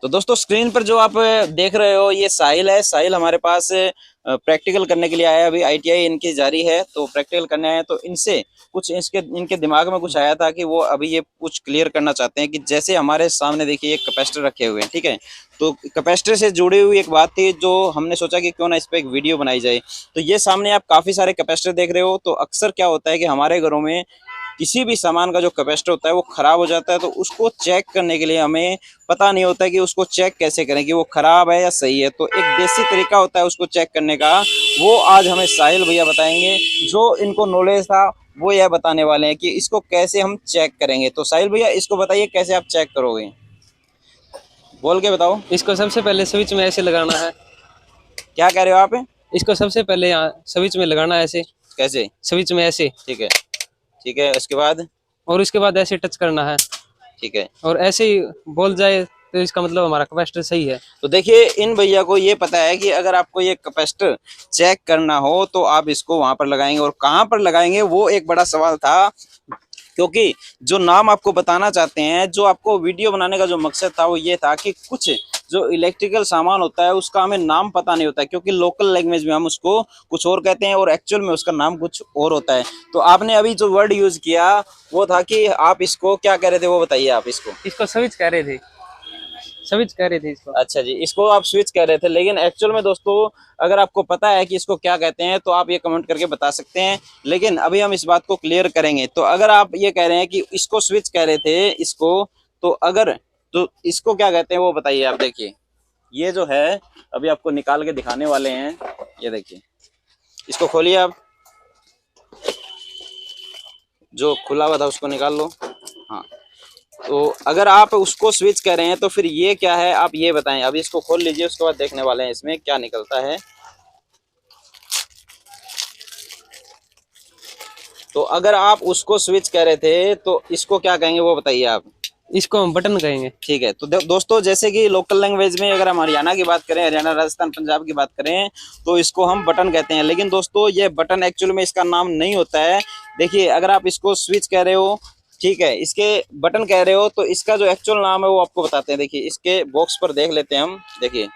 तो दोस्तों स्क्रीन पर जो आप देख रहे हो ये साहिल है। साहिल हमारे पास प्रैक्टिकल करने के लिए आया है। अभी आईटीआई इनकी जारी है तो प्रैक्टिकल करने आए, तो इनसे कुछ इनके दिमाग में कुछ आया था कि वो अभी ये कुछ क्लियर करना चाहते हैं कि जैसे हमारे सामने देखिए एक कैपेसिटर रखे हुए हैं, ठीक है। तो कैपेसिटर से जुड़ी हुई एक बात थी जो हमने सोचा कि क्यों ना इस पर एक वीडियो बनाई जाए। तो ये सामने आप काफी सारे कैपेसिटर देख रहे हो। तो अक्सर क्या होता है कि हमारे घरों में किसी भी सामान का जो कैपेसिटर होता है वो खराब हो जाता है, तो उसको चेक करने के लिए हमें पता नहीं होता है कि उसको चेक कैसे करें कि वो खराब है या सही है। तो एक देसी तरीका होता है उसको चेक करने का, वो आज हमें साहिल भैया बताएंगे। जो इनको नॉलेज था वो यह बताने वाले हैं कि इसको कैसे हम चेक करेंगे। तो साहिल भैया इसको बताइए कैसे आप चेक करोगे, बोल के बताओ। इसको सबसे पहले स्विच में ऐसे लगाना है। क्या कह रहे हो आप? इसको सबसे पहले यहाँ स्विच में लगाना है ऐसे, कैसे? स्विच में ऐसे, ठीक है, ठीक है, उसके बाद? और उसके बाद ऐसे टच करना है। ठीक है। और ऐसे ही बोल जाए तो इसका मतलब हमारा कैपेसिटर सही है। तो देखिए इन भैया को ये पता है कि अगर आपको ये कैपेसिटर चेक करना हो तो आप इसको वहां पर लगाएंगे, और कहाँ पर लगाएंगे वो एक बड़ा सवाल था। क्योंकि जो नाम आपको बताना चाहते हैं, जो आपको वीडियो बनाने का जो मकसद था वो ये था कि कुछ जो इलेक्ट्रिकल सामान होता है उसका हमें नाम पता नहीं होता है, क्योंकि लोकल लैंग्वेज में हम उसको कुछ और कहते हैं और एक्चुअल में उसका नाम कुछ और होता है। तो आपने अभी जो वर्ड यूज किया वो था कि आप इसको क्या कह रहे थे, वो बताइए आप इसको। इसको स्विच कह रहे थे, स्विच कह रहे थे इसको। अच्छा जी, इसको आप स्विच कह रहे थे, लेकिन एक्चुअल में दोस्तों अगर आपको पता है कि इसको क्या कहते हैं तो आप ये कमेंट करके बता सकते हैं। लेकिन अभी हम इस बात को क्लियर करेंगे। तो अगर आप ये कह रहे हैं कि इसको स्विच कह रहे थे इसको, तो अगर तो इसको क्या कहते हैं वो बताइए आप। देखिए ये जो है अभी आपको निकाल के दिखाने वाले हैं, ये देखिए, इसको खोलिए आप, जो खुला हुआ था उसको निकाल लो। हाँ, तो अगर आप उसको स्विच कर रहे हैं तो फिर ये क्या है आप ये बताएं। अभी इसको खोल लीजिए, उसके बाद देखने वाले हैं इसमें क्या निकलता है। तो अगर आप उसको स्विच कर रहे थे तो इसको क्या कहेंगे वो बताइए आप। इसको हम बटन कहेंगे। ठीक है। तो दोस्तों जैसे कि लोकल लैंग्वेज में अगर हम हरियाणा की बात करें, हरियाणा राजस्थान पंजाब की बात करें, तो इसको हम बटन कहते हैं। लेकिन दोस्तों ये बटन एक्चुअल में इसका नाम नहीं होता है। देखिए अगर आप इसको स्विच कह रहे हो, ठीक है, इसके बटन कह रहे हो, तो इसका जो एक्चुअल नाम है वो आपको बताते हैं। देखिए इसके बॉक्स पर देख लेते हैं हम। देखिए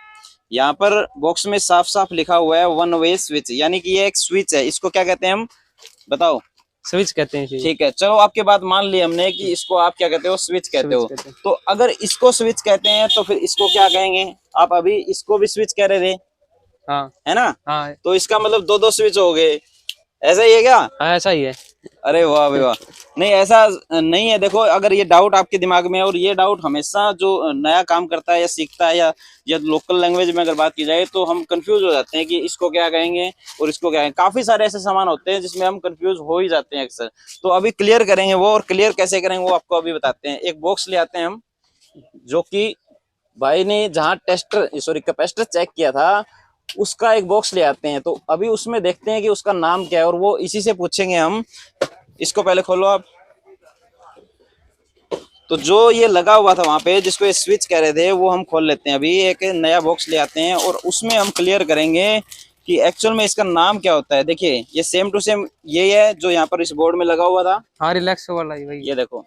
यहाँ पर बॉक्स में साफ साफ लिखा हुआ है वन वे स्विच, यानी कि ये एक स्विच है। इसको क्या कहते हैं हम, बताओ। स्विच कहते हैं जी। ठीक है, चलो आपके बात मान ली हमने कि इसको आप क्या कहते हो, स्विच कहते स्विच हो। कहते हैं। तो अगर इसको स्विच कहते हैं तो फिर इसको क्या कहेंगे आप? अभी इसको भी स्विच कह रहे थे, हाँ है ना? हाँ तो इसका मतलब दो दो स्विच हो गए, ऐसा ही है क्या? हाँ, ऐसा ही है। अरे वाह भाई वाह। नहीं ऐसा नहीं है। देखो अगर ये डाउट आपके दिमाग में है, और ये डाउट हमेशा जो नया काम करता है या सीखता है या लोकल लैंग्वेज में अगर बात की जाए तो हम कंफ्यूज हो जाते हैं कि इसको क्या कहेंगे और इसको क्या कहेंगे। काफी सारे ऐसे सामान होते हैं जिसमें हम कंफ्यूज हो ही जाते हैं अक्सर। तो अभी क्लियर करेंगे वो, और क्लियर कैसे करेंगे वो आपको अभी बताते हैं। एक बॉक्स ले आते हैं हम, जो कि भाई ने जहाँ कैपेसिटर चेक किया था उसका एक बॉक्स ले आते हैं। तो अभी उसमें देखते हैं कि उसका नाम क्या है, और वो इसी से पूछेंगे हम। इसको पहले खोलो आप। तो जो ये लगा हुआ था वहां पे जिसको ये स्विच कह रहे थे वो हम खोल लेते हैं। अभी एक नया बॉक्स ले आते हैं और उसमें हम क्लियर करेंगे कि एक्चुअल में इसका नाम क्या होता है। देखिए ये सेम टू सेम यही है जो यहाँ पर इस बोर्ड में लगा हुआ था, हाँ, रिलैक्स वाला ही वही ये है। देखो,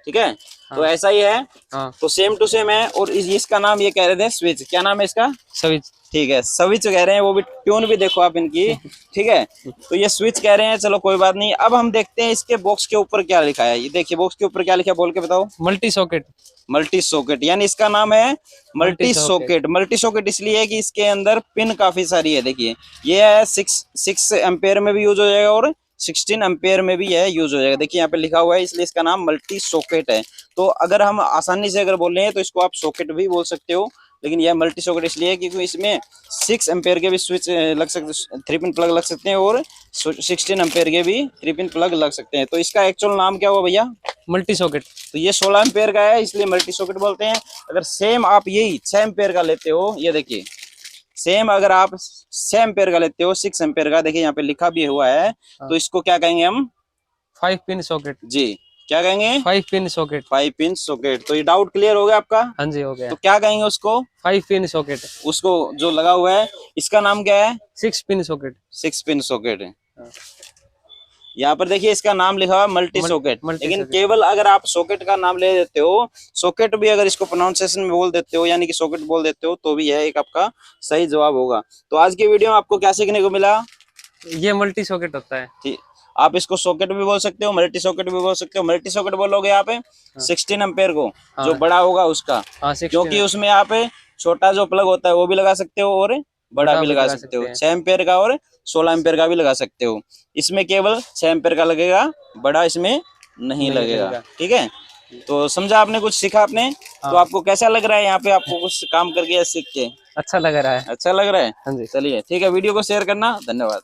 ठीक है। तो हाँ ऐसा ही है, हाँ, तो सेम टू सेम है। और इसका नाम ये कह रहे थे स्विच, क्या नाम है इसका? स्विच। ठीक है, स्विच कह रहे हैं, वो भी ट्यून भी देखो आप इनकी, ठीक है। तो ये स्विच कह रहे हैं, चलो कोई बात नहीं। अब हम देखते हैं इसके बॉक्स के ऊपर क्या लिखा है। ये देखिए बॉक्स के ऊपर क्या लिखा है, बोल के बताओ। Multi socket. मल्टी सॉकेट, यानी इसका नाम है multi multi socket. Socket. Multi socket इसलिए है कि इसके अंदर पिन काफी सारी है। देखिए ये है 6 एम्पेयर में भी यूज हो जाएगा और 16 एम्पेयर में भी है यूज हो जाएगा। देखिए यहाँ पे लिखा हुआ है, इसलिए इसका नाम मल्टी सॉकेट है। तो अगर हम आसानी से अगर बोल रहे हैं तो इसको आप सॉकेट भी बोल सकते हो, लेकिन यह मल्टी सॉकेट इसलिए है क्योंकि इसमें 6 एम्पेयर के भी स्विच लग सकते, 3 पिन प्लग लग सकते हैं, और 16 एम्पेयर के भी 3 पिन प्लग लग सकते हैं। तो इसका एक्चुअल नाम क्या हुआ भैया? Multi socket. तो ये 16 एम्पेयर का है इसलिए मल्टी सॉकेट बोलते हैं। अगर सेम आप यही 6 एम्पेयर का लेते हो, ये देखिए सेम अगर आप 6 एम्पेयर का लेते हो, 6 एम्पेयर का, देखिए यहाँ पे लिखा भी हुआ है, तो इसको क्या कहेंगे हम? 5 पिन सॉकेट। जी, क्या कहेंगे? 5 पिन सॉकेट। 5 pin socket. तो ये डाउट क्लियर हो गया आपका? हाँ जी, हो गया। तो क्या कहेंगे उसको? 5 पिन सॉकेट। उसको जो लगा हुआ है इसका नाम क्या है? 6 पिन सॉकेट। 6 पिन सॉकेट है। यहाँ पर देखिए इसका नाम लिखा हुआ मल्टी सॉकेट, मल्टी लेकिन सॉकेट। केवल अगर आप सॉकेट का नाम ले देते हो, सॉकेट भी अगर इसको प्रोनाउंसिएशन में बोल देते हो यानी कि सॉकेट बोल देते हो, तो भी यह एक आपका सही जवाब होगा। तो आज की वीडियो में आपको क्या सीखने को मिला? ये मल्टी सॉकेट होता है। ठीक, आप इसको सॉकेट भी बोल सकते हो, मल्टी सॉकेट भी बोल सकते हो। मल्टी सॉकेट बोलोगे यहाँ पे 16 एम्पेयर को, जो हाँ। बड़ा होगा उसका, हाँ, क्योंकि 16 उसमें यहाँ पे छोटा जो प्लग होता है वो भी लगा सकते हो और बड़ा भी लगा सकते हो। 6 एम्पेयर का और 16 एम्पेयर का भी लगा सकते हो। इसमें केवल 6 एम्पेयर का लगेगा, बड़ा इसमें नहीं लगेगा। ठीक है, तो समझा आपने, कुछ सीखा आपने। तो हाँ। आपको कैसा लग रहा है यहाँ पे आपको कुछ काम करके या सीख के? अच्छा लग रहा है। अच्छा लग रहा है। हाँ जी। चलिए ठीक है, वीडियो को शेयर करना, धन्यवाद।